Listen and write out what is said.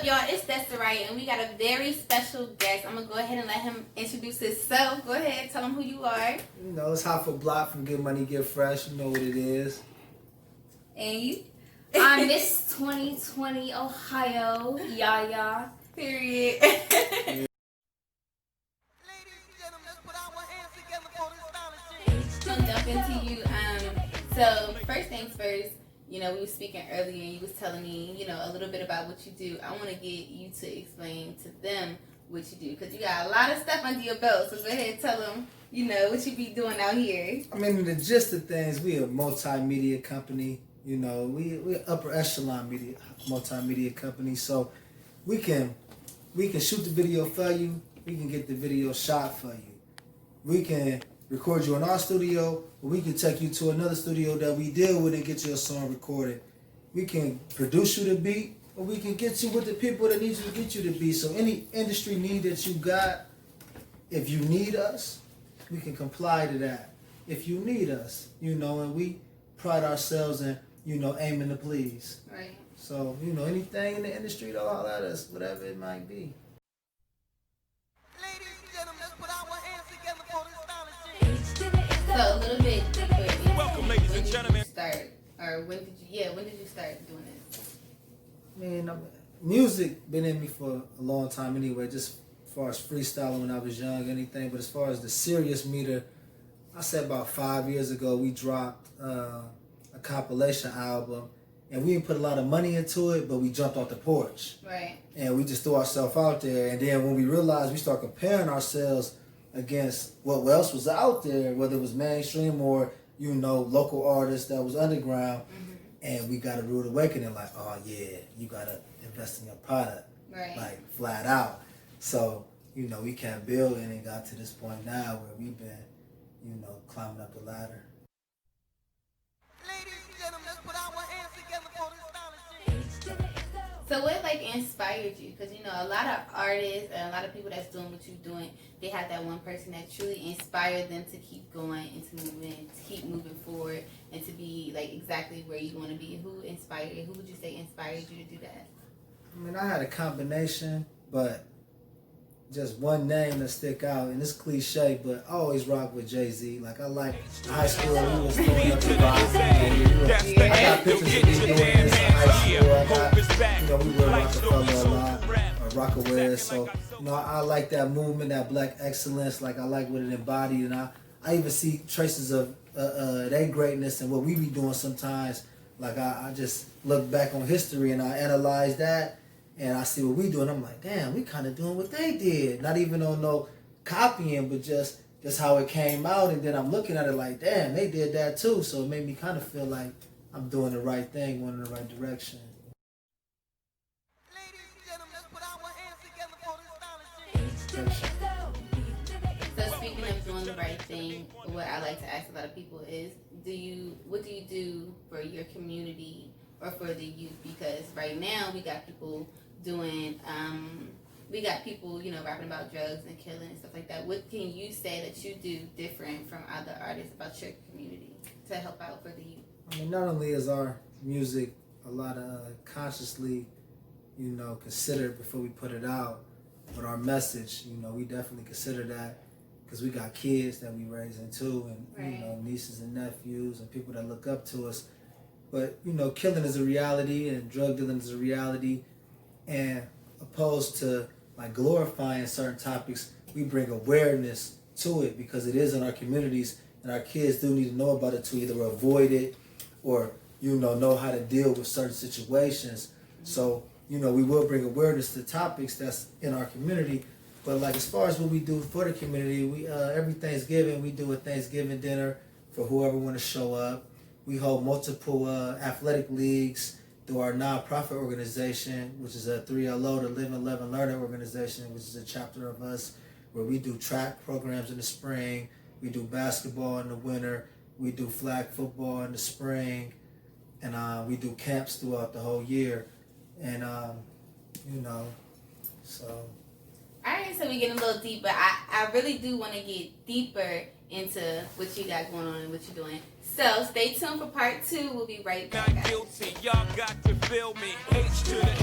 y'all? It's Desiree, and we got a very special guest. I'm going to go ahead and let him introduce himself. Go ahead, tell him who you are. You know, it's Hot for Block from Get Money, Get Fresh. You know what it is. And you? I'm Miss 2020 Ohio, Yaya. Period. Gonna jump into you. So first things first, you know, we were speaking earlier and you was telling me, you know, a little bit about what you do. I want to get you to explain to them what you do, because you got a lot of stuff under your belt. So go ahead and tell them, you know, what you be doing out here. I mean, the gist of things, we a multimedia company. You know, we upper echelon multimedia company. So we can shoot the video for you. We can get the video shot for you. We can record you in our studio, or we can take you to another studio that we deal with and get your song recorded. We can produce you the beat, or we can get you with the people that need you to get you the beat. So any industry need that you got, if you need us, we can comply to that. If you need us, you know, and we pride ourselves in, you know, aiming to please. Right. So, you know, anything in the industry, though, holler at us, whatever it might be. So a little bit deeper. Welcome, ladies and gentlemen. When did you start doing this? I mean, music been in me for a long time anyway, just as far as freestyling when I was young, anything. But as far as the serious meter, I said about 5 years ago, we dropped a compilation album, and we didn't put a lot of money into it, but we jumped off the porch. Right. And we just threw ourselves out there. And then when we realized, we started comparing ourselves against what else was out there, whether it was mainstream or, you know, local artists that was underground. Mm-hmm. And we got a rude awakening, like, oh yeah, you gotta invest in your product. Right. Like, flat out. So, you know, we kept building and got to this point now where we've been, you know, climbing up the ladder. So what inspired you? Because, you know, a lot of artists and a lot of people that's doing what you're doing, they have that one person that truly inspired them to keep going and to keep moving forward and to be like exactly where you want to be. Who inspired you? Who would you say inspired you to do that? I mean, I had a combination, but just one name that stick out, and it's cliche, but I always rock with Jay-Z. Like, I like high school, we was throwing up the box. I got pictures of me doing this in high school. I got, you know, we were Rockefeller a lot, or Rockaware. So, you know, I like that movement, that black excellence. Like, I like what it embodied, and I even see traces of their greatness and what we be doing sometimes. Like, I just look back on history and I analyze that. And I see what we do, and I'm like, damn, we kind of doing what they did. Not even on no copying, but just how it came out. And then I'm looking at it like, damn, they did that too. So it made me kind of feel like I'm doing the right thing, going in the right direction. So speaking of doing the right thing, what I like to ask a lot of people is, what do you do for your community or for the youth? Because right now we got people doing, you know, rapping about drugs and killing and stuff like that. What can you say that you do different from other artists about your community to help out for the youth? I mean, not only is our music a lot of consciously, you know, considered before we put it out, but our message, you know, we definitely consider that, because we got kids that we raising too, and right. You know, nieces and nephews and people that look up to us. But, you know, killing is a reality and drug dealing is a reality. And opposed to like glorifying certain topics, we bring awareness to it because it is in our communities, and our kids do need to know about it to either avoid it or, you know how to deal with certain situations. So, you know, we will bring awareness to topics that's in our community. But like, as far as what we do for the community, we every Thanksgiving we do a Thanksgiving dinner for whoever want to show up. We hold multiple athletic leagues through our nonprofit organization, which is a 3LO, the Live and Love and Learning organization, which is a chapter of us, where we do track programs in the spring, we do basketball in the winter, we do flag football in the spring, and we do camps throughout the whole year. And, you know, so. All right, so we get a little deeper. I really do want to get deeper into what you got going on and what you're doing. So stay tuned for part 2. We'll be right back, guys. Y'all got to feel me. H to the